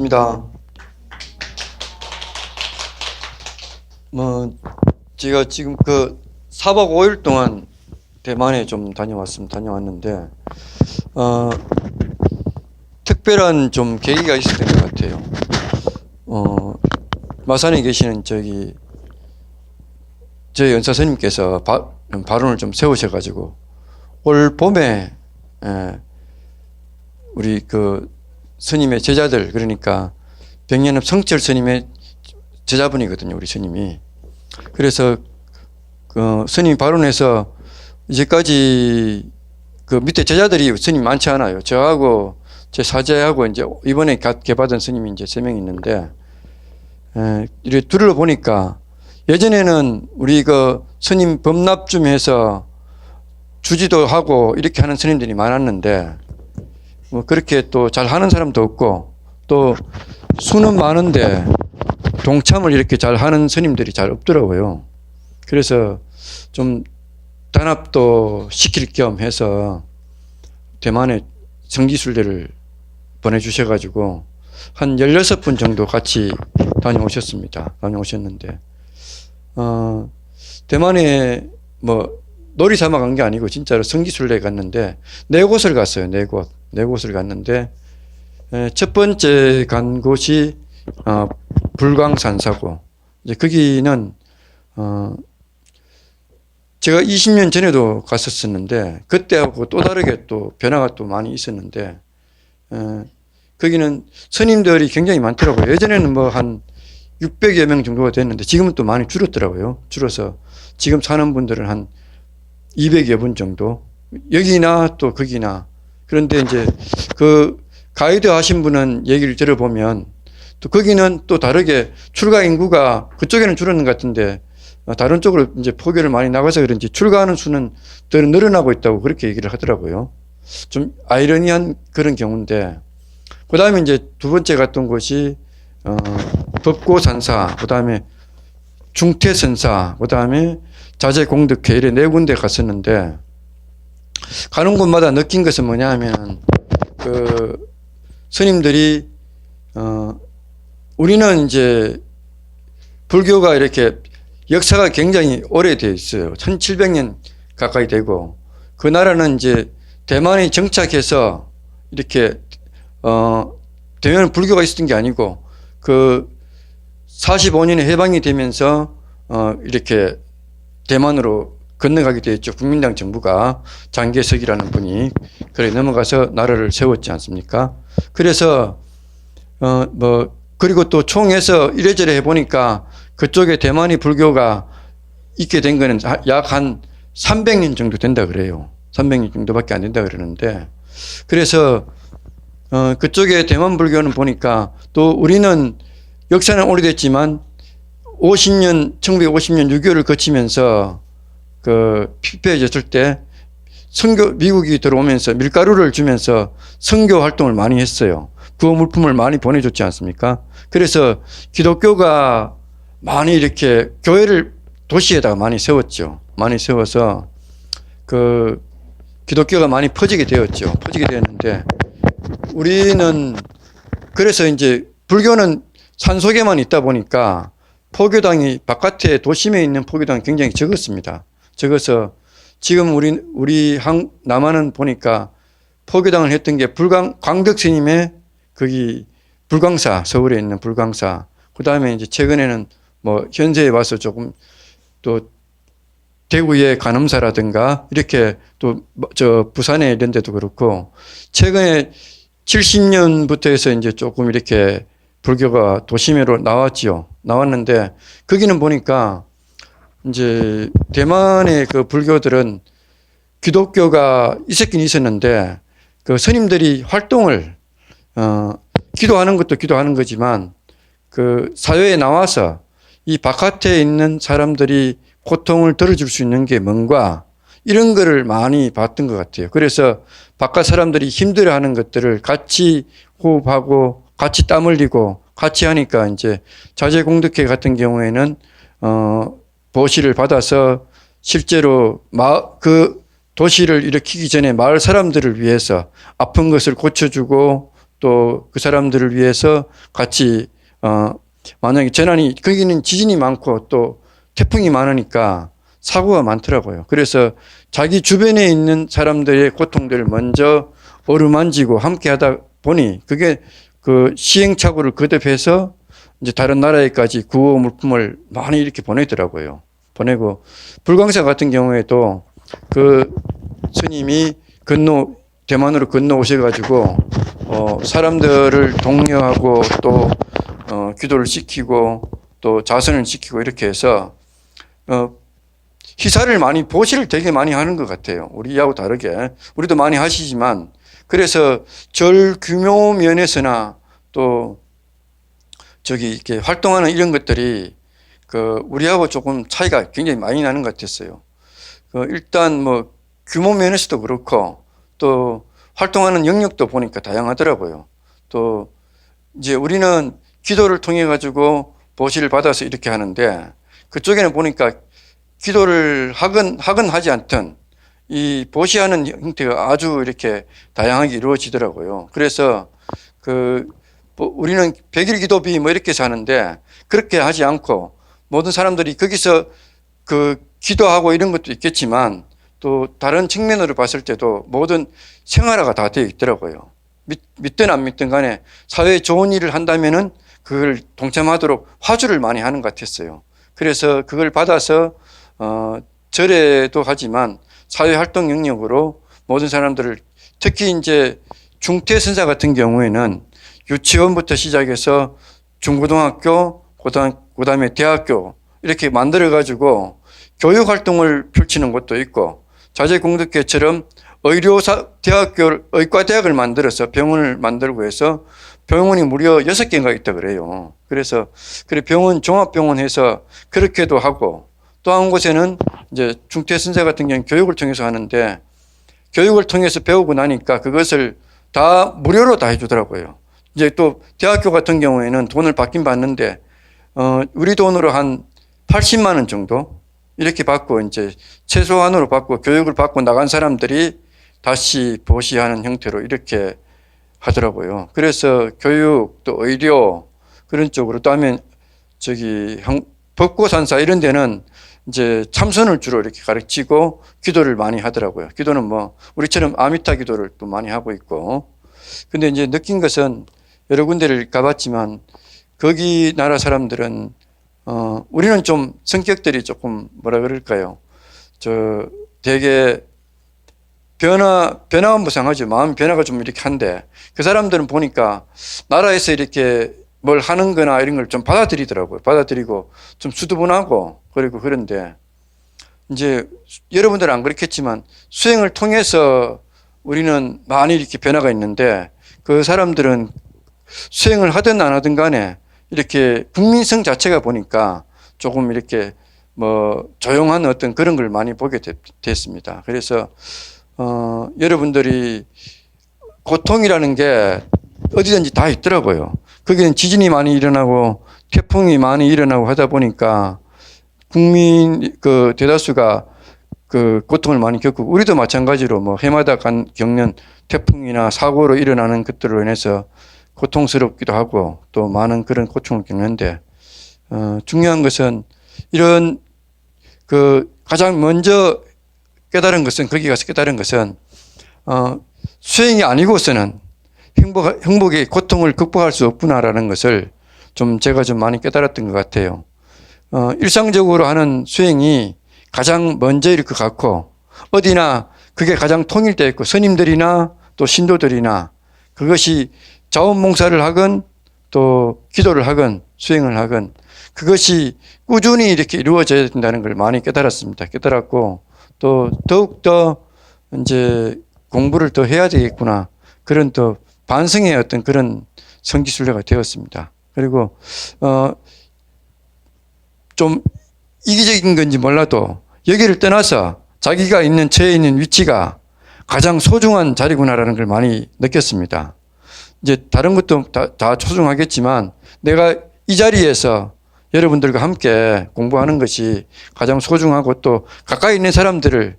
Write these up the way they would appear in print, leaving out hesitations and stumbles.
입니다. 제가 지금 4박 5일 동안 대만에 좀 다녀왔는데, 특별한 좀 계기가 있었던 것 같아요. 마산에 계시는 저희 연사 스님께서 발언을 좀 세우셔가지고, 올 봄에, 우리 스님의 제자들, 그러니까 백년업 성철 스님의 제자분이거든요, 우리 스님이. 그래서 스님이 발언해서 이제까지 밑에 제자들이 스님 많지 않아요. 저하고 제 사제하고 이제 이번에 개받은 스님이 이제 3명 있는데, 이렇게 둘러보니까 예전에는 우리 스님 범납 좀 해서 주지도 하고 이렇게 하는 스님들이 많았는데, 그렇게 또 잘 하는 사람도 없고, 또 수는 많은데 동참을 이렇게 잘 하는 스님들이 잘 없더라고요. 그래서 좀 단합도 시킬 겸 해서 대만에 성지순례를 보내주셔가지고 한 16분 정도 같이 다녀오셨는데, 대만에 놀이 삼아 간 게 아니고 진짜로 성지순례 갔는데 4곳을 갔어요. 4곳을 갔는데, 첫 번째 간 곳이 불광산사고, 이제 거기는 제가 20년 전에도 갔었었는데 그때하고 또 다르게 또 변화가 또 많이 있었는데, 거기는 스님들이 굉장히 많더라고요. 예전에는 한 600여 명 정도가 됐는데 지금은 또 많이 줄었더라고요. 줄어서 지금 사는 분들은 한 200여 분 정도, 여기나 또 거기나. 그런데 이제 가이드 하신 분은 얘기를 들어보면 또 거기는 또 다르게 출가 인구가 그쪽에는 줄었는 것 같은데 다른 쪽으로 이제 포교를 많이 나가서 그런지 출가하는 수는 더 늘어나고 있다고 그렇게 얘기를 하더라고요. 좀 아이러니한 그런 경우인데, 그 다음에 이제 두 번째 갔던 곳이 법고산사, 그 다음에 중태선사, 그 다음에 자제공덕회, 이래 4군데 갔었는데, 가는 곳마다 느낀 것은 뭐냐 하면, 스님들이, 우리는 이제 불교가 이렇게 역사가 굉장히 오래되어 있어요. 1700년 가까이 되고, 그 나라는 이제 대만에 정착해서 이렇게, 대만은 불교가 있었던 게 아니고, 45년에 해방이 되면서, 이렇게 대만으로 건너가게 되었죠. 국민당 정부가 장개석이라는 분이 그래 넘어가서 나라를 세웠지 않습니까? 그래서 그리고 또 총해서 이래저래 해보니까 그쪽에 대만이 불교가 있게 된 거는 약 한 300년 정도 된다 그래요. 300년 정도밖에 안 된다 그러는데, 그래서 그쪽에 대만 불교는 보니까, 또 우리는 역사는 오래됐지만 1950년 6.25를 거치면서 피폐해졌을 때 미국이 들어오면서 밀가루를 주면서 선교 활동을 많이 했어요. 구호 물품을 많이 보내줬지 않습니까? 그래서 기독교가 많이 이렇게 교회를 도시에다가 많이 세웠죠. 많이 세워서 기독교가 많이 퍼지게 되었죠. 퍼지게 되었는데, 우리는 그래서 이제 불교는 산속에만 있다 보니까 포교당이 바깥에 도심에 있는 포교당이 굉장히 적었습니다. 적어서 지금 우리 남한은 보니까 포교당을 했던 게 광덕 스님의 거기 불광사, 서울에 있는 불광사, 그 다음에 이제 최근에는 현세에 와서 조금 또 대구의 간음사라든가 이렇게 또 부산에 이런 데도 그렇고, 최근에 70년부터 해서 이제 조금 이렇게 불교가 도심으로 나왔는데, 거기는 보니까 이제 대만의 불교들은 기독교가 있었긴 있었는데, 스님들이 활동을, 기도하는 것도 기도하는 거지만, 사회에 나와서 이 바깥에 있는 사람들이 고통을 덜어줄 수 있는 게 뭔가, 이런 거를 많이 봤던 것 같아요. 그래서 바깥 사람들이 힘들어하는 것들을 같이 호흡하고 같이 땀 흘리고 같이 하니까, 이제 자제공덕회 같은 경우에는 보시를 받아서 실제로 도시를 일으키기 전에 마을 사람들을 위해서 아픈 것을 고쳐주고 또 그 사람들을 위해서 같이 만약에 재난이 거기는 지진이 많고 또 태풍이 많으니까 사고가 많더라고요. 그래서 자기 주변에 있는 사람들의 고통들을 먼저 어루만지고 함께 하다 보니 그게 그 시행착오를 거듭해서 이제 다른 나라에까지 구호 물품을 많이 이렇게 보내더라고요. 보내고 불광사 같은 경우에도 그 스님이 대만으로 건너오셔가지고 사람들을 독려하고 또 기도를 시키고 또 자선을 시키고 이렇게 해서 희사를 많이 보시를 되게 많이 하는 것 같아요. 우리하고 다르게 우리도 많이 하시지만 그래서 절 규모 면에서나 또 저기 이렇게 활동하는 이런 것들이 우리하고 조금 차이가 굉장히 많이 나는 것 같았어요. 일단 뭐 규모 면에서도 그렇고 또 활동하는 영역도 보니까 다양하더라고요. 또 이제 우리는 기도를 통해 가지고 보시를 받아서 이렇게 하는데 그쪽에는 보니까 기도를 하건 하지 않든 이 보시하는 형태가 아주 이렇게 다양하게 이루어지더라고요. 그래서 우리는 100일 기도비 뭐 이렇게 사는데 그렇게 하지 않고 모든 사람들이 거기서 기도하고 이런 것도 있겠지만 또 다른 측면으로 봤을 때도 모든 생활화가 다 되어 있더라고요. 믿든 안 믿든 간에 사회에 좋은 일을 한다면은 그걸 동참하도록 화주를 많이 하는 것 같았어요. 그래서 그걸 받아서 절에도 하지만 사회활동 영역으로 모든 사람들을 특히 이제 중퇴선사 같은 경우에는 유치원부터 시작해서 중고등학교, 그다음에 대학교 이렇게 만들어 가지고 교육 활동을 펼치는 것도 있고 자재공덕회처럼 의과대학을 만들어서 병원을 만들고 해서 병원이 무려 6개가 있다 그래요. 그래서 병원 종합병원 해서 그렇게도 하고 또 한 곳에는 이제 중퇴선사 같은 경우는 교육을 통해서 하는데 교육을 통해서 배우고 나니까 그것을 다 무료로 다 해주더라고요. 이제 또 대학교 같은 경우에는 돈을 받긴 받는데 우리 돈으로 한 80만 원 정도 이렇게 받고 이제 최소한으로 받고 교육을 받고 나간 사람들이 다시 보시하는 형태로 이렇게 하더라고요. 그래서 교육 또 의료 그런 쪽으로 또 하면 법고산사 이런 데는 이제 참선을 주로 이렇게 가르치고 기도를 많이 하더라고요. 기도는 뭐 우리처럼 아미타 기도를 또 많이 하고 있고. 근데 이제 느낀 것은 여러 군데를 가봤지만 거기 나라 사람들은 우리는 좀 성격들이 조금 뭐라 그럴까요? 되게 변화무쌍하죠. 마음 변화가 좀 이렇게 한데 그 사람들은 보니까 나라에서 이렇게 뭘 하는 거나 이런 걸 좀 받아들이더라고요. 받아들이고 좀 수두분하고 그리고 그런데 이제 여러분들은 안 그렇겠지만 수행을 통해서 우리는 많이 이렇게 변화가 있는데 그 사람들은 수행을 하든 안 하든 간에 이렇게 국민성 자체가 보니까 조금 이렇게 뭐 조용한 어떤 그런 걸 많이 보게 됐습니다. 그래서 여러분들이 고통이라는 게 어디든지 다 있더라고요. 거기는 지진이 많이 일어나고 태풍이 많이 일어나고 하다 보니까 국민 대다수가 고통을 많이 겪고 우리도 마찬가지로 뭐 해마다 겪는 태풍이나 사고로 일어나는 것들로 인해서 고통스럽기도 하고 또 많은 그런 고통을 겪는데 중요한 것은 이런 가장 먼저 깨달은 것은 거기 가서 깨달은 것은 수행이 아니고서는 행복의 고통을 극복할 수 없구나라는 것을 제가 좀 많이 깨달았던 것 같아요. 일상적으로 하는 수행이 가장 먼저일 것 같고 어디나 그게 가장 통일되어 있고 스님들이나 또 신도들이나 그것이 자원봉사를 하건 또 기도를 하건 수행을 하건 그것이 꾸준히 이렇게 이루어져야 된다는 걸 많이 깨달았습니다. 깨달았고 또 더욱더 이제 공부를 더 해야 되겠구나 그런 또 반성의 어떤 그런 성지순례가 되었습니다. 그리고 좀 이기적인 건지 몰라도 여기를 떠나서 자기가 있는 처해 있는 위치가 가장 소중한 자리구나라는 걸 많이 느꼈습니다. 이제 다른 것도 다 소중하겠지만 내가 이 자리에서 여러분들과 함께 공부하는 것이 가장 소중하고 또 가까이 있는 사람들을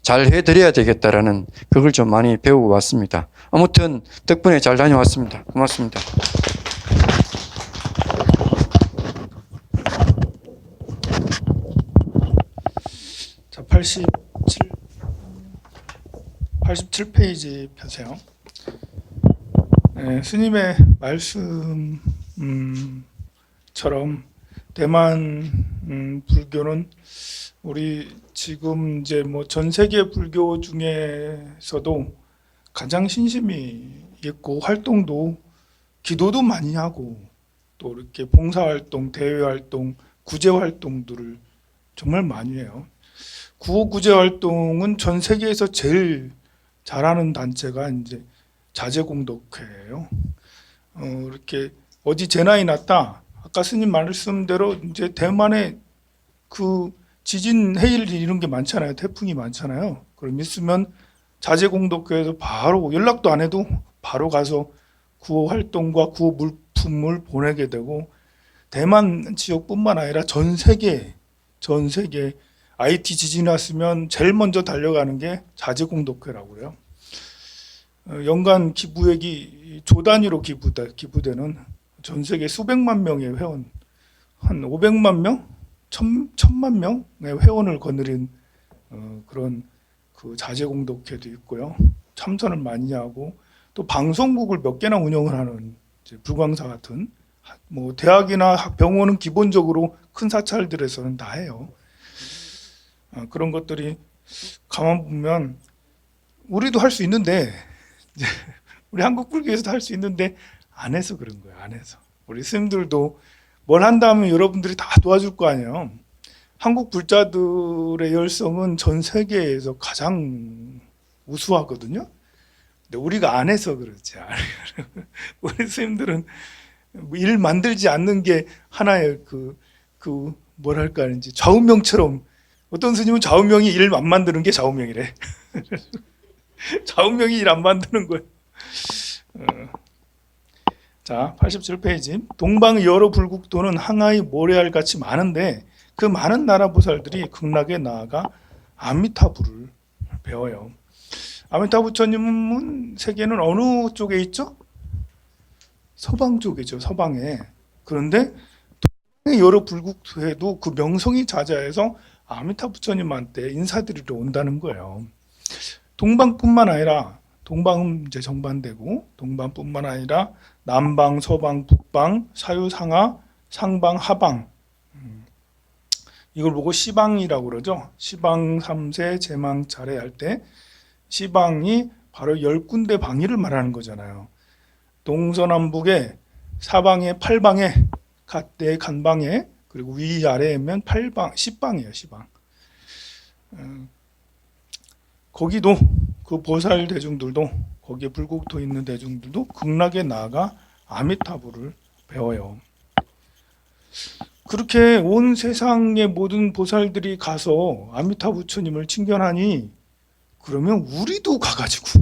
잘 해드려야 되겠다라는 그걸 좀 많이 배우고 왔습니다. 아무튼 덕분에 잘 다녀왔습니다. 고맙습니다. 자, 87페이지 펴세요. 네, 스님의 말씀처럼 대만 불교는 우리 지금 이제 뭐 전 세계 불교 중에서도 가장 신심이 있고 활동도 기도도 많이 하고 또 이렇게 봉사활동, 대외활동, 구제활동들을 정말 많이 해요. 구호 구제활동은 전 세계에서 제일 잘하는 단체가 이제 자제공덕회예요. 이렇게 어디 재난이 났다. 아까 스님 말씀대로 이제 대만에 그 지진 해일 이런 게 많잖아요. 태풍이 많잖아요. 그럼 있으면 자제공덕회에서 바로 연락도 안 해도 바로 가서 구호 활동과 구호 물품을 보내게 되고 대만 지역뿐만 아니라 전 세계 IT 지진이 났으면 제일 먼저 달려가는 게 자제공덕회라고 그래요. 연간 기부액이 조 단위로 기부되는 전 세계 수백만 명의 회원, 한 500만 명, 1000만 명의 회원을 거느린 그런 그 자제공덕회도 있고요. 참선을 많이 하고 또 방송국을 몇 개나 운영을 하는 이제 불광사 같은 뭐 대학이나 병원은 기본적으로 큰 사찰들에서는 다 해요. 그런 것들이 가만 보면 우리도 할 수 있는데 우리 한국 불교에서도 할 수 있는데 안 해서 그런 거예요. 안 해서 우리 스님들도 뭘 한다면 여러분들이 다 도와줄 거 아니에요. 한국 불자들의 열성은 전 세계에서 가장 우수하거든요. 근데 우리가 안 해서 그렇지. 우리 스님들은 일 만들지 않는 게 하나의 그 뭐랄까 이제 좌우명처럼 어떤 스님은 좌우명이 일 안 만드는 게 좌우명이래. 좌우명이 일 안 만드는 거예요. 자, 87페이지. 동방의 여러 불국도는 항아리 모래알 같이 많은데 그 많은 나라 보살들이 극락에 나아가 아미타불을 배워요. 아미타 부처님은 세계는 어느 쪽에 있죠? 서방 쪽이죠. 서방에. 그런데 동방의 여러 불국토에도 그 명성이 자자해서 아미타 부처님한테 인사드리러 온다는 거예요. 동방뿐만 아니라 동방은 이제 정반대고 동방뿐만 아니라 남방, 서방, 북방, 사유, 상하, 상방, 하방 이걸 보고 시방이라고 그러죠. 시방 3세 제망 차례 할 때 시방이 바로 10군데 방위를 말하는 거잖아요. 동서남북에 사방에 8방에 갓대 간방에 그리고 위아래면 8방 10방이에요. 10방. 거기도 그 보살 대중들도 거기에 불국토 있는 대중들도 극락에 나아가 아미타불을 배워요. 그렇게 온 세상의 모든 보살들이 가서 아미타 부처님을 친견하니 그러면 우리도 가가지고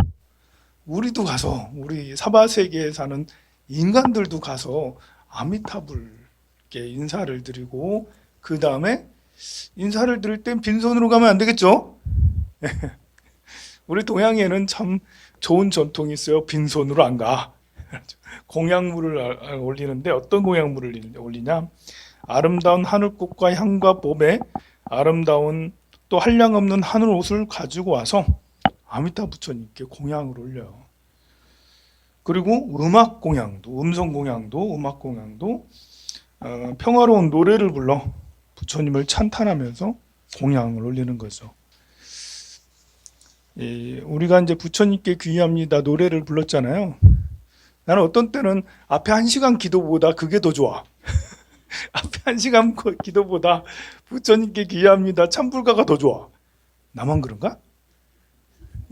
우리도 가서 우리 사바세계에 사는 인간들도 가서 아미타불께 인사를 드리고 그 다음에 인사를 드릴 땐 빈손으로 가면 안 되겠죠? 우리 동양에는 참 좋은 전통이 있어요. 빈손으로 안 가. 공양물을 올리는데 어떤 공양물을 올리냐? 아름다운 하늘꽃과 향과 봄에 아름다운 또 한량없는 하늘 옷을 가지고 와서 아미타 부처님께 공양을 올려요. 그리고 음악 공양도, 음성 공양도, 음악 공양도 평화로운 노래를 불러 부처님을 찬탄하면서 공양을 올리는 거죠. 우리가 이제 부처님께 귀의합니다 노래를 불렀잖아요. 나는 어떤 때는 앞에 1시간 기도보다 그게 더 좋아. 앞에 1시간 기도보다 부처님께 귀의합니다 참불가가 더 좋아. 나만 그런가?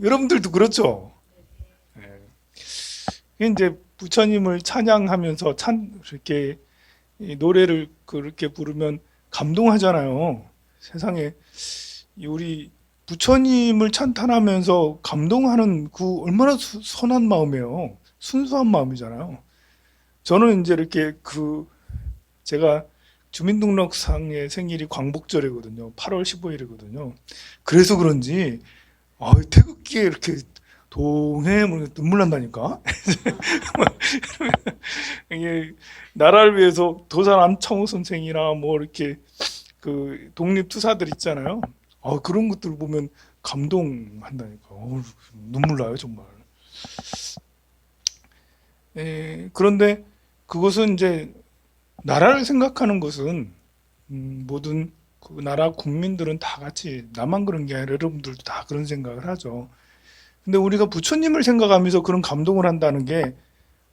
여러분들도 그렇죠? 네. 이제 부처님을 찬양하면서 이렇게 노래를 그렇게 부르면 감동하잖아요. 세상에 우리 부처님을 찬탄하면서 감동하는 그 얼마나 선한 마음이에요. 순수한 마음이잖아요. 저는 이제 이렇게 제가 주민등록상의 생일이 광복절이거든요. 8월 15일이거든요. 그래서 그런지 태극기에 이렇게 동해 눈물 난다니까. 이게 나라를 위해서 도산 안창호 선생이나 뭐 이렇게 그 독립투사들 있잖아요. 그런 것들 보면 감동한다니까. 눈물 나요 정말. 그런데 그것은 이제 나라를 생각하는 것은 모든 그 나라 국민들은 다 같이 나만 그런 게 아니라 여러분들도 다 그런 생각을 하죠. 근데 우리가 부처님을 생각하면서 그런 감동을 한다는 게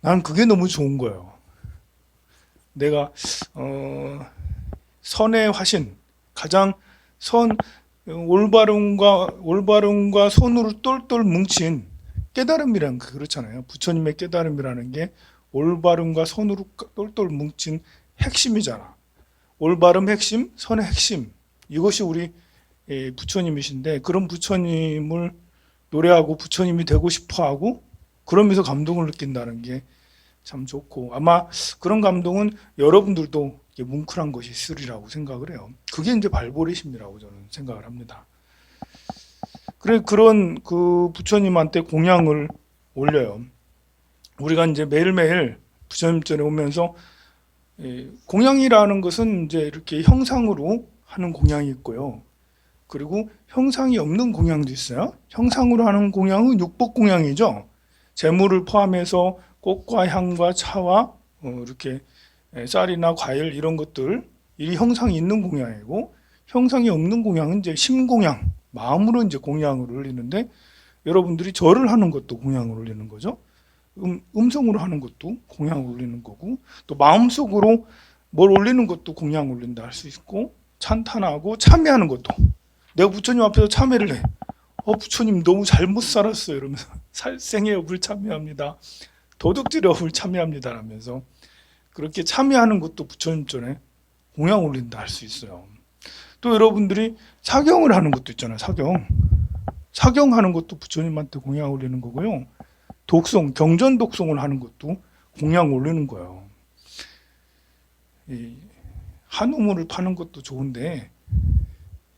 난 그게 너무 좋은 거예요. 내가 선의 화신, 가장 올바름과 손으로 똘똘 뭉친 깨달음이란 그렇잖아요. 부처님의 깨달음이라는 게 올바름과 손으로 똘똘 뭉친 핵심이잖아. 올바름 핵심, 선의 핵심. 이것이 우리 부처님이신데, 그런 부처님을 노래하고 부처님이 되고 싶어하고 그러면서 감동을 느낀다는 게 참 좋고, 아마 그런 감동은 여러분들도 뭉클한 것이 있으리라고 생각을 해요. 그게 이제 발보리심이라고 저는 생각을 합니다. 그래, 그런 그 부처님한테 공양을 올려요. 우리가 이제 매일매일 부처님 전에 오면서 공양이라는 것은 이제 이렇게 형상으로 하는 공양이 있고요. 그리고 형상이 없는 공양도 있어요. 형상으로 하는 공양은 육복 공양이죠. 재물을 포함해서 꽃과 향과 차와 이렇게 쌀이나 과일 이런 것들, 이 형상이 있는 공양이고, 형상이 없는 공양은 이제 심공양, 마음으로 이제 공양을 올리는데, 여러분들이 절을 하는 것도 공양을 올리는 거죠. 음성으로 하는 것도 공양을 올리는 거고, 또 마음속으로 뭘 올리는 것도 공양을 올린다 할 수 있고, 찬탄하고 참회하는 것도, 내가 부처님 앞에서 참회를 해. 부처님 너무 잘못 살았어요 이러면서 살생의 업을 참회합니다. 도둑질의 업을 참회합니다 라면서 그렇게 참회하는 것도 부처님 전에 공양 올린다 할 수 있어요. 또 여러분들이 사경을 하는 것도 있잖아요. 사경하는 것도 부처님한테 공양 올리는 거고요. 독송, 경전 독송을 하는 것도 공양 올리는 거예요. 이 한우물을 파는 것도 좋은데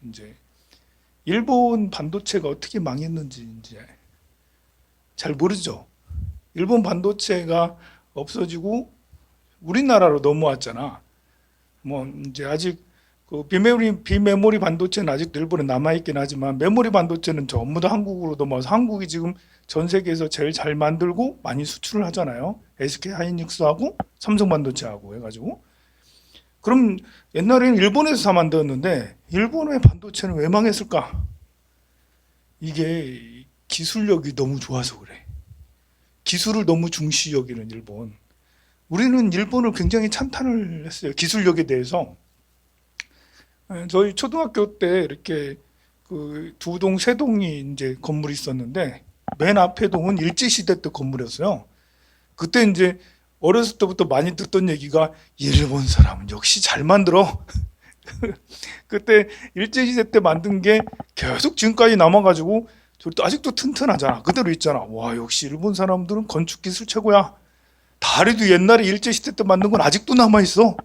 이제 일본 반도체가 어떻게 망했는지 이제 잘 모르죠. 일본 반도체가 없어지고 우리나라로 넘어왔잖아. 뭐 이제 아직 그 비메모리 반도체는 아직도 일본에 남아 있긴 하지만 메모리 반도체는 전부 다 한국으로 넘어와서 한국이 지금 전 세계에서 제일 잘 만들고 많이 수출을 하잖아요. SK 하이닉스하고 삼성 반도체하고 해가지고. 그럼 옛날에는 일본에서 다 만들었는데 일본의 반도체는 왜 망했을까? 이게 기술력이 너무 좋아서 그래. 기술을 너무 중시 여기는 일본. 우리는 일본을 굉장히 찬탄을 했어요. 기술력에 대해서. 저희 초등학교 때 이렇게 그 두 동, 세 동이 이제 건물이 있었는데 맨 앞에 동은 일제시대 때 건물이었어요. 그때 이제 어렸을 때부터 많이 듣던 얘기가 일본 사람은 역시 잘 만들어. 그때 일제시대 때 만든 게 계속 지금까지 남아가지고 아직도 튼튼하잖아. 그대로 있잖아. 와, 역시 일본 사람들은 건축 기술 최고야. 다리도 옛날에 일제시대 때 만든 건 아직도 남아있어.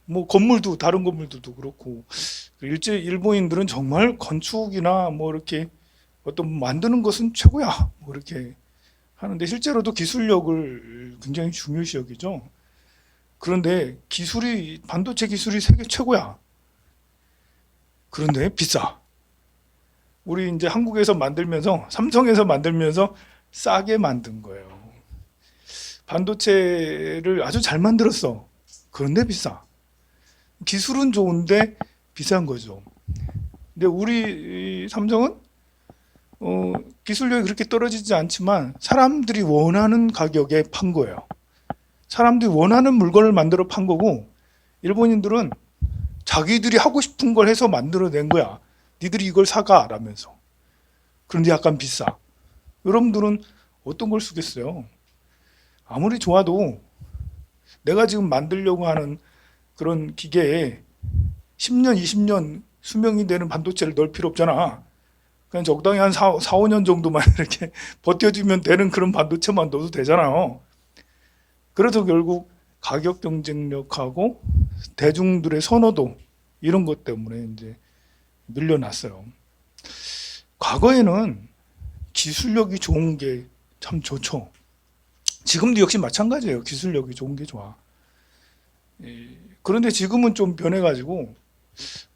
뭐 건물도 다른 건물들도 그렇고 일본인들은 정말 건축이나 뭐 이렇게 어떤 만드는 것은 최고야. 뭐 이렇게 하는데 실제로도 기술력을 굉장히 중요시 여기죠. 그런데 반도체 기술이 세계 최고야. 그런데 비싸. 우리 이제 한국에서 만들면서 삼성에서 만들면서 싸게 만든 거예요. 반도체를 아주 잘 만들었어. 그런데 비싸. 기술은 좋은데 비싼 거죠. 근데 우리 삼성은 기술력이 그렇게 떨어지지 않지만 사람들이 원하는 가격에 판 거예요. 사람들이 원하는 물건을 만들어 판 거고 일본인들은 자기들이 하고 싶은 걸 해서 만들어낸 거야. 니들이 이걸 사가 라면서. 그런데 약간 비싸. 여러분들은 어떤 걸 쓰겠어요? 아무리 좋아도 내가 지금 만들려고 하는 그런 기계에 10년, 20년 수명이 되는 반도체를 넣을 필요 없잖아. 그냥 적당히 한 4, 5년 정도만 이렇게 버텨주면 되는 그런 반도체만 넣어도 되잖아요. 그래서 결국 가격 경쟁력하고 대중들의 선호도 이런 것 때문에 이제 밀려났어요. 과거에는 기술력이 좋은 게 참 좋죠. 지금도 역시 마찬가지예요. 기술력이 좋은 게 좋아. 그런데 지금은 좀 변해가지고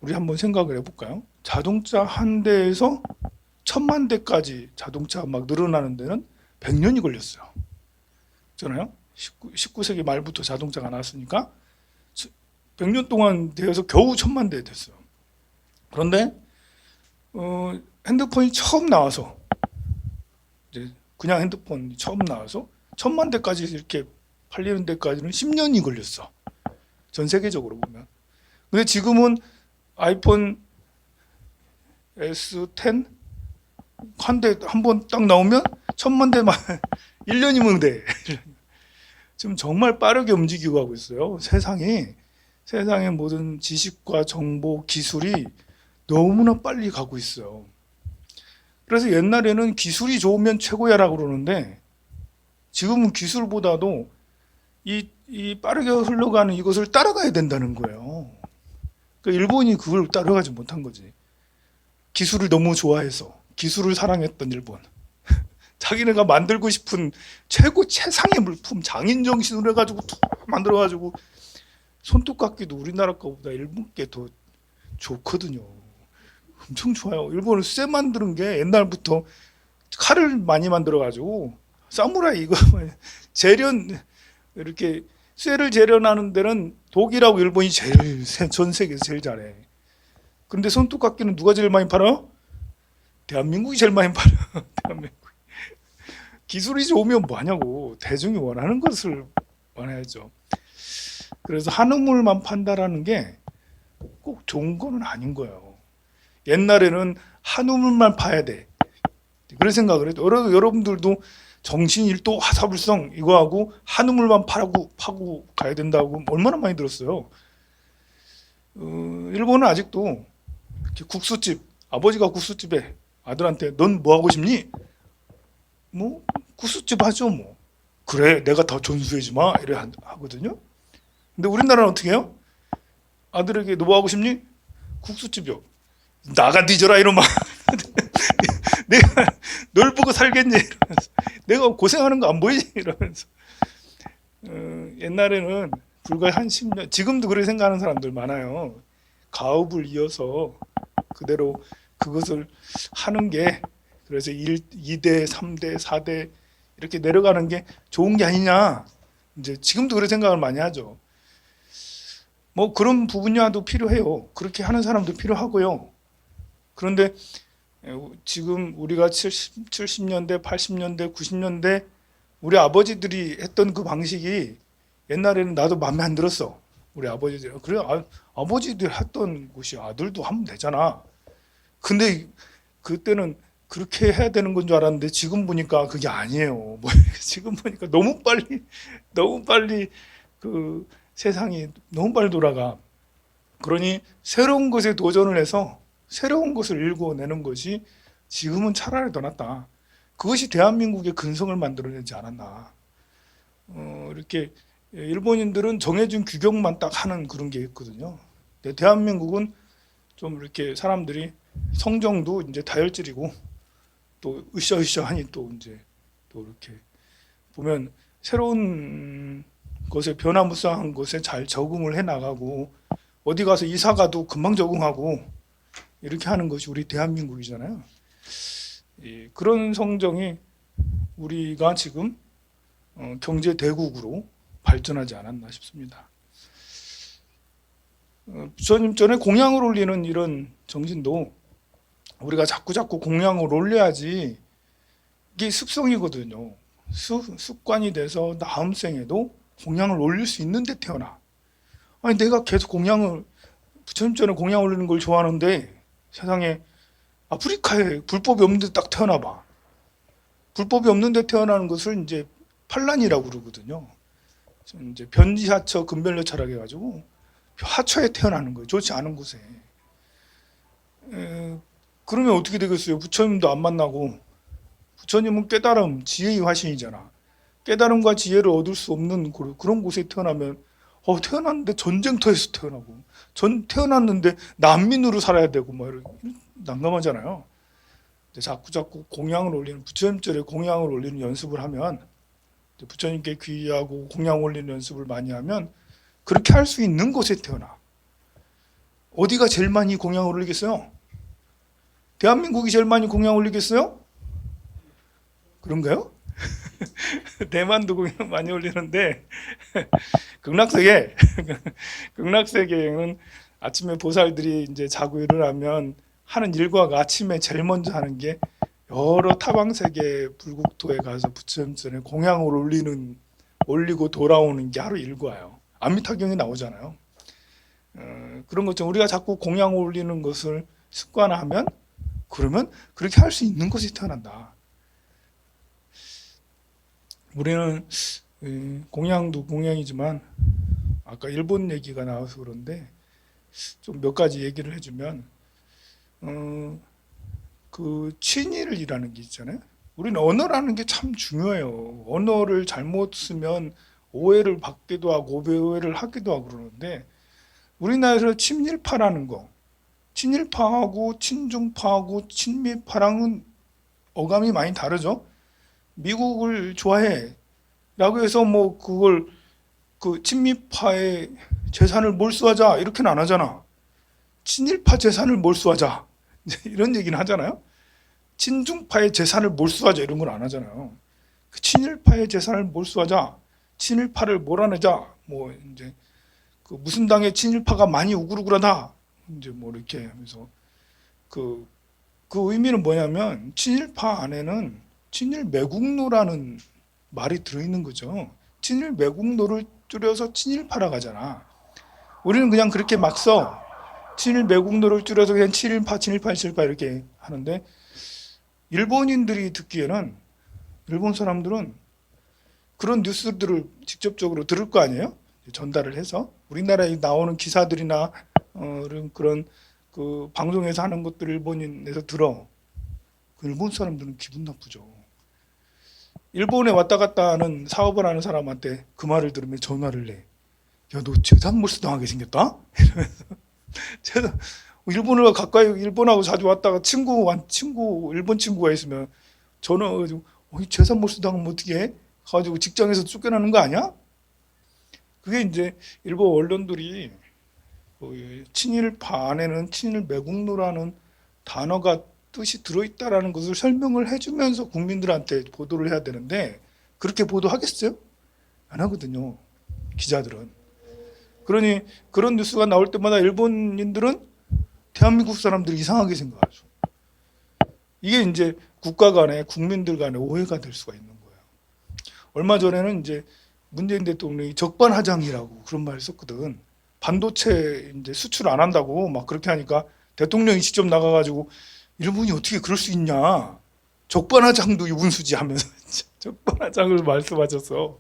우리 한번 생각을 해볼까요? 자동차 한 대에서 1000만 대까지 자동차 막 늘어나는 데는 100년이 걸렸어요. 그렇잖아요? 19세기 말부터 자동차가 나왔으니까 100년 동안 되어서 겨우 1000만 대 됐어요. 그런데 핸드폰이 처음 나와서 이제 그냥 핸드폰이 처음 나와서 1000만 대까지 이렇게 팔리는 데까지는 10년이 걸렸어. 전 세계적으로 보면. 근데 지금은 아이폰 S10 한 대 한 번 딱 나오면 1000만 대만 1년이면 돼. 지금 정말 빠르게 움직이고 하고 있어요. 세상의 모든 지식과 정보, 기술이 너무나 빨리 가고 있어요. 그래서 옛날에는 기술이 좋으면 최고야라고 그러는데 지금은 기술보다도 이 빠르게 흘러가는 이것을 따라가야 된다는 거예요. 그러니까 일본이 그걸 따라가지 못한 거지. 기술을 너무 좋아해서, 기술을 사랑했던 일본. 자기네가 만들고 싶은 최상의 물품, 장인 정신으로 해가지고 툭 만들어가지고 손톱깎이도 우리나라 거보다 일본 게 더 좋거든요. 엄청 좋아요. 일본은 쇠 만드는 게 옛날부터 칼을 많이 만들어가지고 사무라이 이거 재련 이렇게 쇠를 재련하는 데는 독일하고 일본이 전 세계에서 제일 잘해. 근데 손톱깎이는 누가 제일 많이 팔아요? 대한민국이 제일 많이 팔아요. 대한민국. 기술이 좋으면 뭐하냐고. 대중이 원하는 것을 원해야죠. 그래서 한우물만 판다라는 게 꼭 좋은 거는 아닌 거예요. 옛날에는 한우물만 파야 돼. 그런 생각을 해도 여러분들도 정신일도 화사불성 이거 하고 한우물만 파고 가야 된다고 얼마나 많이 들었어요. 일본은 아직도 이렇게 국수집, 아버지가 국수집에 아들한테 넌 뭐 하고 싶니? 뭐 국수집 하죠 뭐. 그래 내가 더 존수해주마 이래 하거든요. 근데 우리나라는 어떻게 해요? 아들에게 너 뭐 하고 싶니? 국수집이요. 나가 뒤져라 이러면 내가 널 보고 살겠니 이러면서 내가 고생하는 거 안 보이지 이러면서 옛날에는 불과 한 10년 지금도 그렇게 생각하는 사람들 많아요. 가업을 이어서 그대로 그것을 하는 게 그래서 2대, 3대, 4대 이렇게 내려가는 게 좋은 게 아니냐. 이제 지금도 그런 생각을 많이 하죠. 뭐 그런 부분야도 필요해요. 그렇게 하는 사람도 필요하고요. 그런데 지금 우리가 70년대, 80년대, 90년대 우리 아버지들이 했던 그 방식이 옛날에는 나도 마음에 안 들었어. 우리 아버지들. 그래 아버지들 했던 것이 아들도 하면 되잖아. 근데 그때는 그렇게 해야 되는 건 줄 알았는데 지금 보니까 그게 아니에요. 뭐 지금 보니까 너무 빨리 그 세상이 너무 빨리 돌아가. 그러니 새로운 것에 도전을 해서 새로운 것을 일궈내는 것이 지금은 차라리 더 낫다. 그것이 대한민국의 근성을 만들어내지 않았나. 이렇게 일본인들은 정해진 규격만 딱 하는 그런 게 있거든요. 근데 대한민국은 좀 이렇게 사람들이 성정도 이제 다혈질이고 또 으쌰으쌰하니 또 이제 또 이렇게 보면 새로운 것에 변화무쌍한 것에 잘 적응을 해 나가고 어디 가서 이사 가도 금방 적응하고 이렇게 하는 것이 우리 대한민국이잖아요. 그런 성정이 우리가 지금 경제 대국으로 발전하지 않았나 싶습니다. 부처님 전에 공양을 올리는 이런 정신도 우리가 자꾸 공양을 올려야지 이게 습성이거든요. 습관이 돼서 다음 생에도 공양을 올릴 수 있는데 태어나. 아니 내가 계속 부처님 전에 공양 올리는 걸 좋아하는데 세상에 아프리카에 불법이 없는데 딱 태어나 봐. 불법이 없는데 태어나는 것을 이제 판란이라고 그러거든요. 이제 변지하처 근별려차라고 해가지고 하처에 태어나는 거예요. 좋지 않은 곳에. 그러면 어떻게 되겠어요? 부처님도 안 만나고 부처님은 깨달음, 지혜의 화신이잖아. 깨달음과 지혜를 얻을 수 없는 그런 곳에 태어나면 태어났는데 전쟁터에서 태어나고 태어났는데 난민으로 살아야 되고 뭐 이렇게 난감하잖아요. 자꾸 공양을 올리는 부처님절에 공양을 올리는 연습을 하면 부처님께 귀의하고 공양 올리는 연습을 많이 하면 그렇게 할 수 있는 곳에 태어나. 어디가 제일 많이 공양을 올리겠어요? 대한민국이 제일 많이 공양 올리겠어요? 그런가요? 대만도 공양 많이 올리는데 극락세계 극락세계는 아침에 보살들이 이제 자고 일어나면 하는 일과가 아침에 제일 먼저 하는 게 여러 타방세계 불국토에 가서 부처님전에 공양을 올리고 돌아오는 게 하루 일과예요. 암미타경에 나오잖아요. 그런 것처럼 우리가 자꾸 공양을 올리는 것을 습관화하면 그러면 그렇게 할 수 있는 곳이 태어난다. 우리는 공양도 공양이지만 아까 일본 얘기가 나와서 그런데 좀 몇 가지 얘기를 해주면 그 친일이라는 게 있잖아요. 우리는 언어라는 게 참 중요해요. 언어를 잘못 쓰면 오해를 받기도 하고 오해를 하기도 하고 그러는데 우리나라에서 친일파라는 거, 친일파하고 친중파하고 친미파랑은 어감이 많이 다르죠. 미국을 좋아해 라고 해서 뭐 그걸 그 친미파의 재산을 몰수하자 이렇게는 안 하잖아. 친일파 재산을 몰수하자 이런 얘기는 하잖아요. 친중파의 재산을 몰수하자 이런 걸 안 하잖아요. 그 친일파의 재산을 몰수하자, 친일파를 몰아내자, 뭐 이제 그 무슨 당의 친일파가 많이 우글우글하다 이제 뭐 이렇게 하면서 그 의미는 뭐냐면 친일파 안에는 친일 매국노라는 말이 들어있는 거죠. 친일 매국노를 줄여서 친일파라고 하잖아. 우리는 그냥 그렇게 막 써. 친일 매국노를 줄여서 그냥 친일파 이렇게 하는데 일본인들이 듣기에는 일본 사람들은 그런 뉴스들을 직접적으로 들을 거 아니에요? 전달을 해서 우리나라에 나오는 기사들이나 그런 그 방송에서 하는 것들을 일본인에서 들어. 그 일본 사람들은 기분 나쁘죠. 일본에 왔다 갔다 하는 사업을 하는 사람한테 그 말을 들으면 전화를 내. 야, 너 재산 몰수 당하게 생겼다? 이러면서 일본을 가까이 일본하고 자주 왔다가 일본 친구가 있으면 전화가지고 재산 몰수 당하면 어떻게 해? 가지고 직장에서 쫓겨나는 거 아니야? 그게 이제 일본 언론들이 친일파 안에는 친일 매국노라는 단어가 뜻이 들어있다라는 것을 설명을 해주면서 국민들한테 보도를 해야 되는데 그렇게 보도하겠어요? 안 하거든요. 기자들은. 그러니 그런 뉴스가 나올 때마다 일본인들은 대한민국 사람들이 이상하게 생각하죠. 이게 이제 국가 간에 국민들 간에 오해가 될 수가 있는 거예요. 얼마 전에는 이제 문재인 대통령이 적반하장이라고 그런 말을 썼거든. 반도체 이제 수출 안 한다고 막 그렇게 하니까 대통령이 직접 나가가지고 일본이 어떻게 그럴 수 있냐. 적반하장도 유분수지 하면서 적반하장을 말씀하셨어.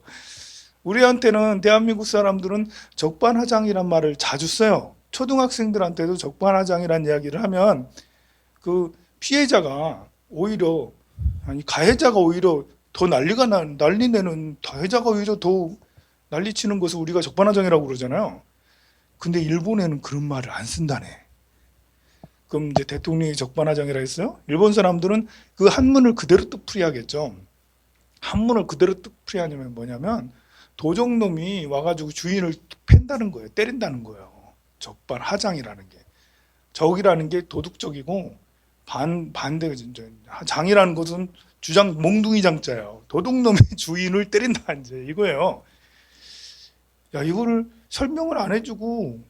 우리한테는 대한민국 사람들은 적반하장이란 말을 자주 써요. 초등학생들한테도 적반하장이란 이야기를 하면 그 피해자가 오히려 가해자가 오히려 더 난리 내는 가해자가 오히려 더 난리치는 것을 우리가 적반하장이라고 그러잖아요. 근데 일본에는 그런 말을 안 쓴다네. 그럼 이제 대통령이 적반하장이라 했어요? 일본 사람들은 그 한문을 그대로 뜻풀이하겠죠. 한문을 그대로 뜻풀이하냐면 뭐냐면 도적놈이 와가지고 주인을 팬다는 거예요. 때린다는 거예요. 적반하장이라는 게. 적이라는 게 도둑적이고 반대 장이라는 것은 몽둥이 장자예요. 도둑놈이 주인을 때린다 이제 이거예요. 야, 이거를 설명을 안 해주고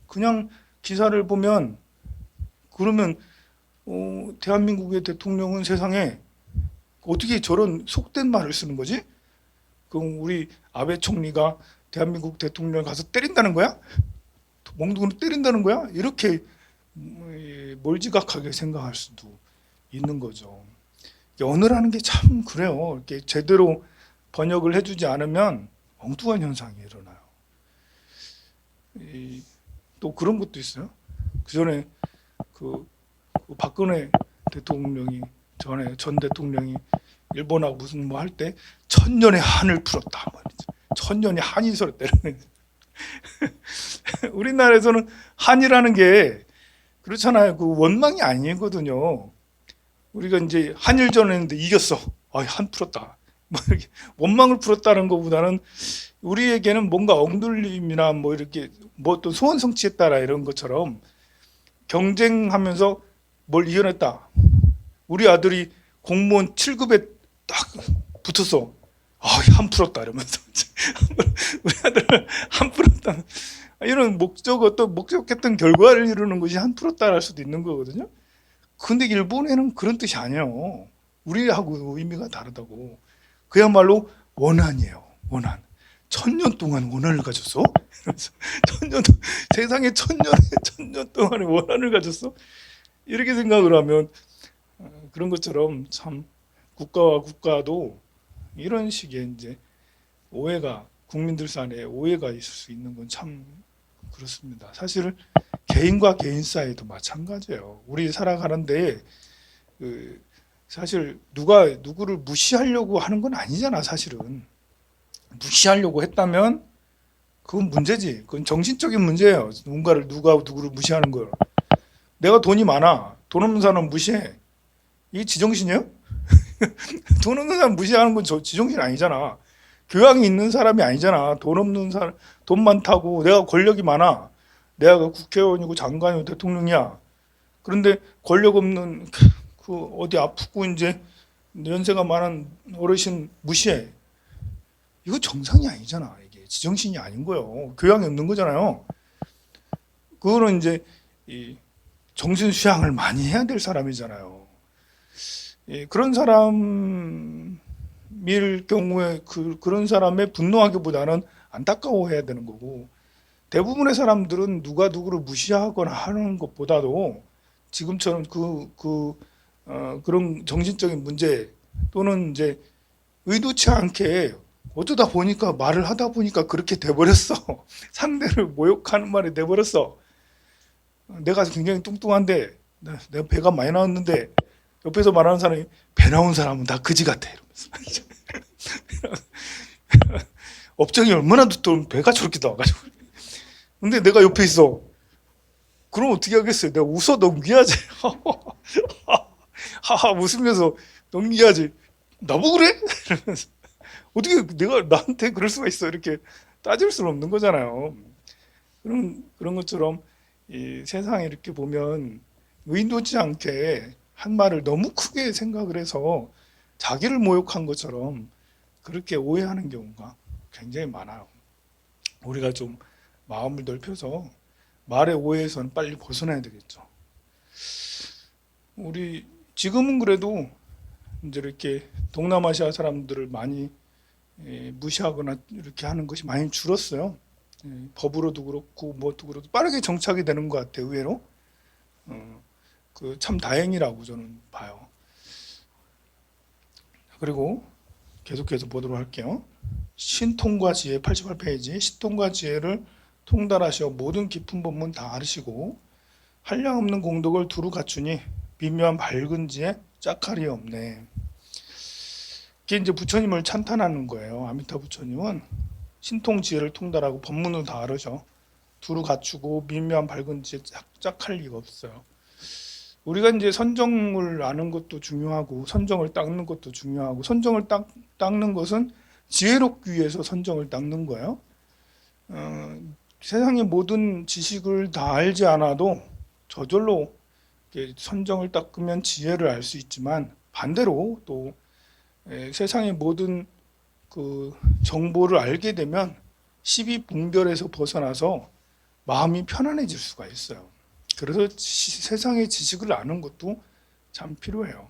그냥 기사를 보면 그러면 대한민국의 대통령은 세상에 어떻게 저런 속된 말을 쓰는 거지? 그럼 우리 아베 총리가 대한민국 대통령을 가서 때린다는 거야? 몽둥이로 때린다는 거야? 이렇게 몰지각하게 생각할 수도 있는 거죠. 언어라는 게 참 그래요. 이렇게 제대로 번역을 해주지 않으면 엉뚱한 현상이 일어나요. 또 그런 것도 있어요. 그 전에 그 박근혜 대통령이 전 대통령이 일본하고 무슨 뭐 할 때 천년의 한을 풀었다 말이죠. 천년의 한이 설었다. 우리나라에서는 한이라는 게 그렇잖아요. 그 원망이 아니거든요. 우리가 이제 한일전 했는데 이겼어. 한 풀었다. 뭐 이렇게 원망을 풀었다는 것보다는 우리에게는 뭔가 억눌림이나 뭐 이렇게 뭐 또 소원 성취했다라 이런 것처럼 경쟁하면서 뭘 이겨냈다. 우리 아들이 공무원 7급에 딱 붙었어. 한 풀었다 이러면서 우리 아들은 한 풀었다. 이런 어떤 목적했던 결과를 이루는 것이 한 풀었다를 할 수도 있는 거거든요. 근데 일본에는 그런 뜻이 아니에요. 우리하고 의미가 다르다고. 그야말로 원한이에요. 원한. 1000년 동안 원한을 가졌어? 세상에 1000년 동안의 원한을 가졌어? 이렇게 생각을 하면 그런 것처럼 참 국가와 국가도 이런 식의 이제 오해가 국민들 사이에 오해가 있을 수 있는 건 참 그렇습니다. 사실 개인과 개인 사이도 마찬가지예요. 우리 살아가는데 사실 누가 누구를 무시하려고 하는 건 아니잖아. 사실은 무시하려고 했다면 그건 문제지. 그건 정신적인 문제예요. 누가 누구를 무시하는 걸. 내가 돈이 많아. 돈 없는 사람 무시해. 이게 지정신이에요? 돈 없는 사람 무시하는 건 지정신 아니잖아. 교양이 있는 사람이 아니잖아. 돈 없는 사람, 돈 많다고 내가 권력이 많아. 내가 국회의원이고 장관이고 대통령이야. 그런데 권력 없는 그 어디 아프고 이제 연세가 많은 어르신 무시해. 이거 정상이 아니잖아. 이게 지정신이 아닌 거예요. 교양이 없는 거잖아요. 그거는 이제 이 정신 수양을 많이 해야 될 사람이잖아요. 그런 사람일 경우에 그런 사람의 분노하기보다는 안타까워해야 되는 거고, 대부분의 사람들은 누가 누구를 무시하거나 하는 것보다도 지금처럼 그런 정신적인 문제 또는 이제 의도치 않게 어쩌다 보니까 말을 하다 보니까 그렇게 돼버렸어. 상대를 모욕하는 말이 돼버렸어. 내가 굉장히 뚱뚱한데 내가 배가 많이 나왔는데 옆에서 말하는 사람이 배 나온 사람은 다 그지 같아 이러면서 업장이 얼마나 두터운 배가 저렇게 나와가지고. 근데 내가 옆에 있어. 그럼 어떻게 하겠어요? 내가 웃어 넘겨야지. 하하 웃으면서 넘겨야지. 나보고 그래? 이러면서 어떻게 내가 나한테 그럴 수가 있어? 이렇게 따질 수는 없는 거잖아요. 그런 것처럼 이 세상에 이렇게 보면 의도치 않게 한 말을 너무 크게 생각을 해서 자기를 모욕한 것처럼 그렇게 오해하는 경우가 굉장히 많아요. 우리가 좀 마음을 넓혀서 말의 오해에서는 빨리 벗어나야 되겠죠. 우리 지금은 그래도 이제 이렇게 동남아시아 사람들을 많이 무시하거나 이렇게 하는 것이 많이 줄었어요. 법으로도 그렇고 뭐도 그렇고 빠르게 정착이 되는 것 같아요. 의외로 참 다행이라고 저는 봐요. 그리고 계속해서 보도록 할게요. 신통과 지혜 88페이지. 신통과 지혜를 통달하시어 모든 깊은 법문 다 알으시고 한량없는 공덕을 두루 갖추니 미묘한 밝은 지혜 짝할이 없네. 이게 이제 부처님을 찬탄하는 거예요. 아미타 부처님은 신통 지혜를 통달하고 법문을 다 알으셔. 두루 갖추고 미묘한 밝은 지혜 짝할 리가 없어요. 우리가 이제 선정을 아는 것도 중요하고 선정을 닦는 것도 중요하고, 선정을 닦는 것은 지혜롭기 위해서 선정을 닦는 거예요. 세상의 모든 지식을 다 알지 않아도 저절로 선정을 닦으면 지혜를 알 수 있지만, 반대로 또 세상의 모든 그 정보를 알게 되면 시비분별에서 벗어나서 마음이 편안해질 수가 있어요. 그래서 세상의 지식을 아는 것도 참 필요해요.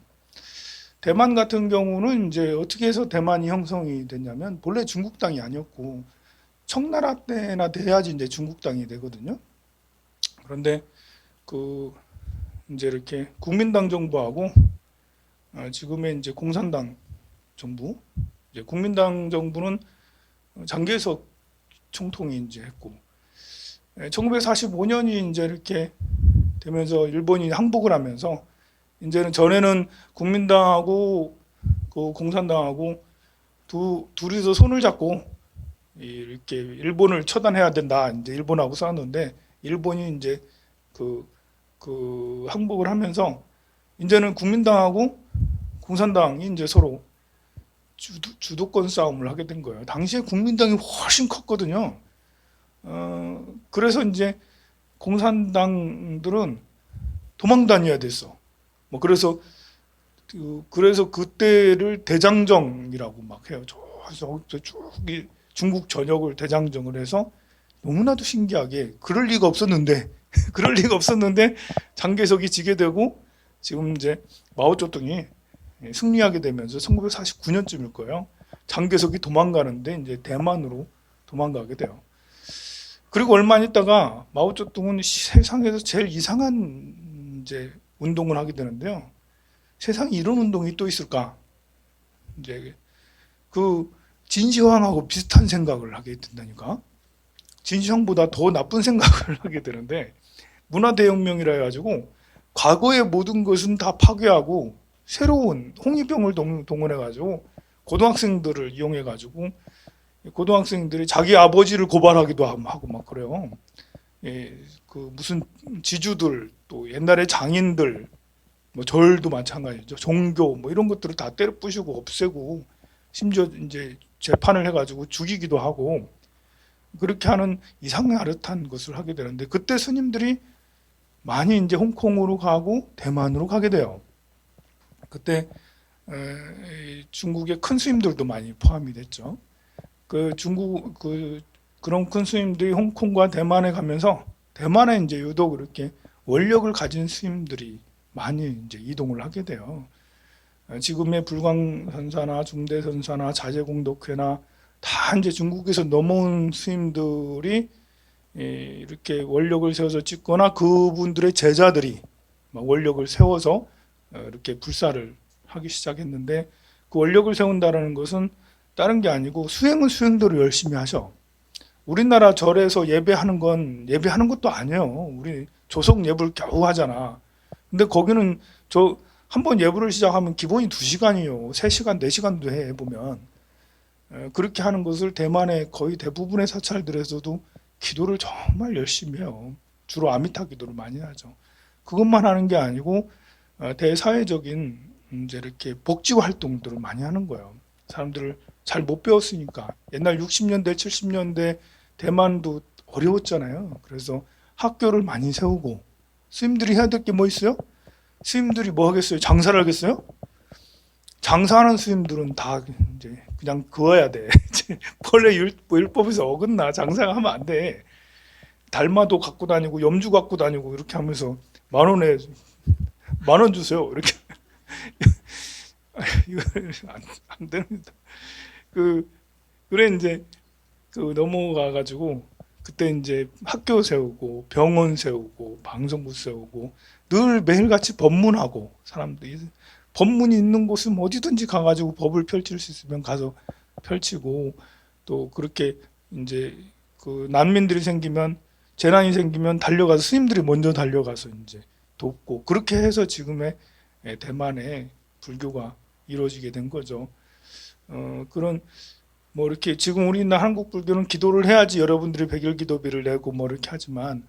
대만 같은 경우는 이제 어떻게 해서 대만이 형성이 됐냐면, 본래 중국 땅이 아니었고 청나라 때나 돼야지 이제 중국 땅이 되거든요. 그런데 이제 이렇게 국민당 정부하고 지금의 이제 공산당 정부, 이제 국민당 정부는 장개석 총통이 이제 했고, 1945년이 이제 이렇게 되면서 일본이 항복을 하면서 이제는, 전에는 국민당하고 그 공산당하고 둘이서 손을 잡고 이렇게 일본을 처단해야 된다, 이제 일본하고 싸웠는데, 일본이 이제 그 항복을 하면서 이제는 국민당하고 공산당이 이제 서로 주도권 싸움을 하게 된 거예요. 당시에 국민당이 훨씬 컸거든요. 그래서 이제 공산당들은 도망 다녀야 됐어. 뭐 그래서 그때를 대장정이라고 막 해요. 저기 중국 전역을 대장정을 해서 너무나도 신기하게 그럴 리가 없었는데 그럴 리가 없었는데 장개석이 지게 되고 지금 이제 마오쩌둥이 승리하게 되면서 1949년쯤일 거예요. 장개석이 도망가는데 이제 대만으로 도망가게 돼요. 그리고 얼마 있다가 마오쩌둥은 세상에서 제일 이상한 이제 운동을 하게 되는데요. 세상에 이런 운동이 또 있을까? 이제 그 진시황하고 비슷한 생각을 하게 된다니까. 진시황보다 더 나쁜 생각을 하게 되는데 문화대혁명이라 해가지고 과거의 모든 것은 다 파괴하고 새로운 홍위병을 동원해가지고 고등학생들을 이용해가지고 고등학생들이 자기 아버지를 고발하기도 하고 막 그래요. 예, 그 무슨 지주들 또 옛날에 장인들 뭐 절도 마찬가지죠. 종교 뭐 이런 것들을 다 때려 부수고 없애고 심지어 이제 재판을 해가지고 죽이기도 하고 그렇게 하는 이상야릇한 것을 하게 되는데 그때 스님들이 많이 이제 홍콩으로 가고 대만으로 가게 돼요. 그때 중국의 큰 스님들도 많이 포함이 됐죠. 그런 큰 스님들이 홍콩과 대만에 가면서 대만에 이제 유독 그렇게 원력을 가진 스님들이 많이 이제 이동을 하게 돼요. 지금의 불광선사나 중대선사나 자제공덕회나 다 이제 중국에서 넘어온 스님들이 이렇게 원력을 세워서 찍거나 그분들의 제자들이 원력을 세워서 이렇게 불사를 하기 시작했는데 그 원력을 세운다는 것은 다른 게 아니고 수행은 수행대로 열심히 하셔. 우리나라 절에서 예배하는 건 예배하는 것도 아니에요. 우리 조석 예불 겨우 하잖아. 근데 거기는 저 한 번 예불을 시작하면 기본이 2시간이요. 3시간, 4시간도 해 보면. 그렇게 하는 것을 대만의 거의 대부분의 사찰들에서도 기도를 정말 열심히 해요. 주로 아미타 기도를 많이 하죠. 그것만 하는 게 아니고 대사회적인 이제 이렇게 복지 활동들을 많이 하는 거예요. 사람들을 잘 못 배웠으니까. 옛날 60년대, 70년대 대만도 어려웠잖아요. 그래서 학교를 많이 세우고 스님들이 해야 될 게 뭐 있어요? 스님들이 뭐 하겠어요? 장사를 하겠어요? 장사하는 스님들은 다 이제 그냥 그어야 돼. 원래 율법에서 어긋나. 장사가 하면 안 돼. 달마도 갖고 다니고 염주 갖고 다니고 이렇게 하면서 10,000원에 10,000원 주세요. 이렇게 이거 안 됩니다. 그래 이제 넘어가 가지고 그때 이제 학교 세우고 병원 세우고 방송국 세우고 늘 매일같이 법문하고 사람들이 법문이 있는 곳은 어디든지 가가지고 법을 펼칠 수 있으면 가서 펼치고 또 그렇게 이제 그 난민들이 생기면 재난이 생기면 달려가서 스님들이 먼저 달려가서 이제 돕고 그렇게 해서 지금의 대만의 불교가 이루어지게 된 거죠. 그런 뭐 이렇게 지금 우리나라 한국 불교는 기도를 해야지 여러분들이 백일 기도비를 내고 뭐 이렇게 하지만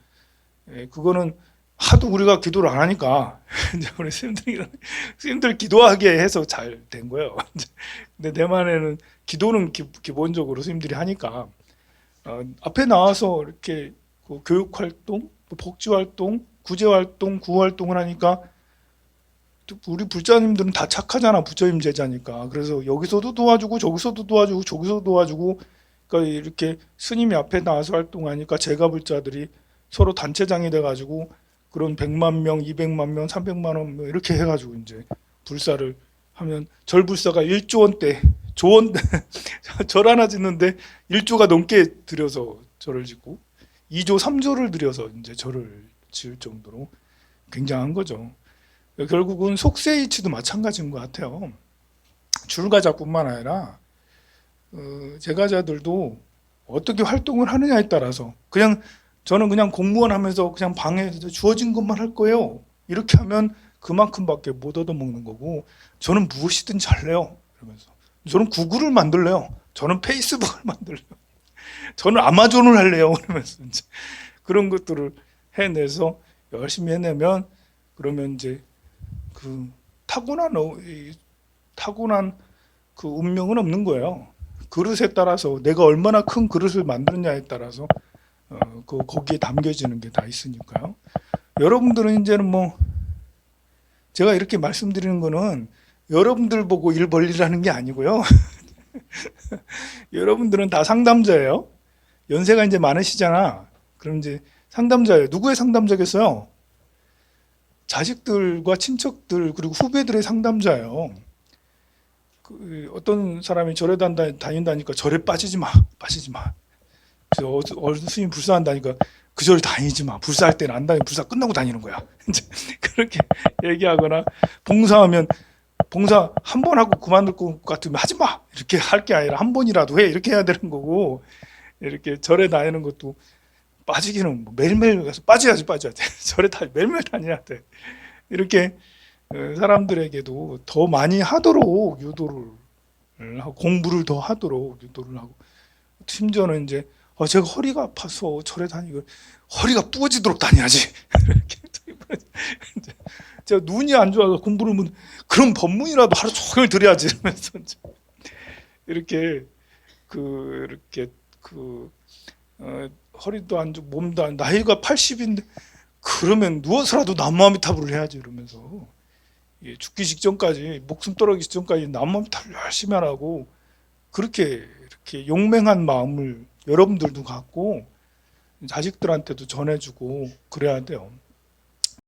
그거는 하도 우리가 기도를 안 하니까 이제 우리 스님들 기도하게 해서 잘 된 거예요. 근데 대만에는 기도는 기본적으로 스님들이 하니까 앞에 나와서 이렇게 그 교육 활동, 복지 활동, 구제 활동, 구호 활동을 하니까 우리 불자님들은 다 착하잖아. 부처님 제자니까. 그래서 여기서도 도와주고 저기서도 도와주고 저기서도 도와주고 그러니까 이렇게 스님이 앞에 나와서 활동하니까 제가 불자들이 서로 단체장이 돼가지고 그런 100만 명, 200만 명, 300만 원 이렇게 해가지고 이제 불사를 하면 절 불사가 1조 원대 조원 절 하나 짓는데 1조가 넘게 들여서 절을 짓고 2조, 3조를 들여서 이제 절을 지을 정도로 굉장한 거죠. 결국은 속세이치도 마찬가지인 것 같아요. 출가자뿐만 아니라 제가자들도 어떻게 활동을 하느냐에 따라서 저는 그냥 공무원 하면서 그냥 방에서 주어진 것만 할 거예요. 이렇게 하면 그만큼밖에 못 얻어먹는 거고 저는 무엇이든지 할래요. 이러면서 저는 구글을 만들래요. 저는 페이스북을 만들래요. 저는 아마존을 할래요. 그러면서 이제 그런 것들을 해내서 열심히 해내면 그러면 이제 그 타고난 그 운명은 없는 거예요. 그릇에 따라서 내가 얼마나 큰 그릇을 만드느냐에 따라서 거기에 담겨지는 게 다 있으니까요. 여러분들은 이제는 뭐 제가 이렇게 말씀드리는 거는 여러분들 보고 일 벌리라는 게 아니고요. 여러분들은 다 상담자예요. 연세가 이제 많으시잖아. 그럼 이제 상담자예요. 누구의 상담자겠어요? 자식들과 친척들 그리고 후배들의 상담자예요. 어떤 사람이 절에 다닌다니까 절에 빠지지 마. 어르신이 불사한다니까 그 절 다니지 마. 불사할 때는 안 다니고 불사 끝나고 다니는 거야. 이제 그렇게 얘기하거나 봉사하면 봉사 한 번 하고 그만둘 것 같으면 하지 마. 이렇게 할 게 아니라 한 번이라도 해. 이렇게 해야 되는 거고 이렇게 절에 다니는 것도 빠지기는 뭐 매일매일 가서 빠져야지. 절에 매일매일 다녀야 돼. 이렇게 사람들에게도 더 많이 하도록 유도를 하고 공부를 더 하도록 유도를 하고 심지어는 이제 제가 허리가 아파서 절에 다니고 허리가 부어지도록 다녀야지. 제가 눈이 안 좋아서 공부를 못 그런 법문이라도 하루 종일 들어야지 이러면서 이렇게 허리도 안 좋고 몸도 안 나이가 80인데 그러면 누워서라도 남무아미타불을 해야지 이러면서 죽기 직전까지 목숨 떨어지기 직전까지 남무아미타불 열심히 하라고 그렇게 이렇게 용맹한 마음을 여러분들도 갖고 자식들한테도 전해주고 그래야 돼요.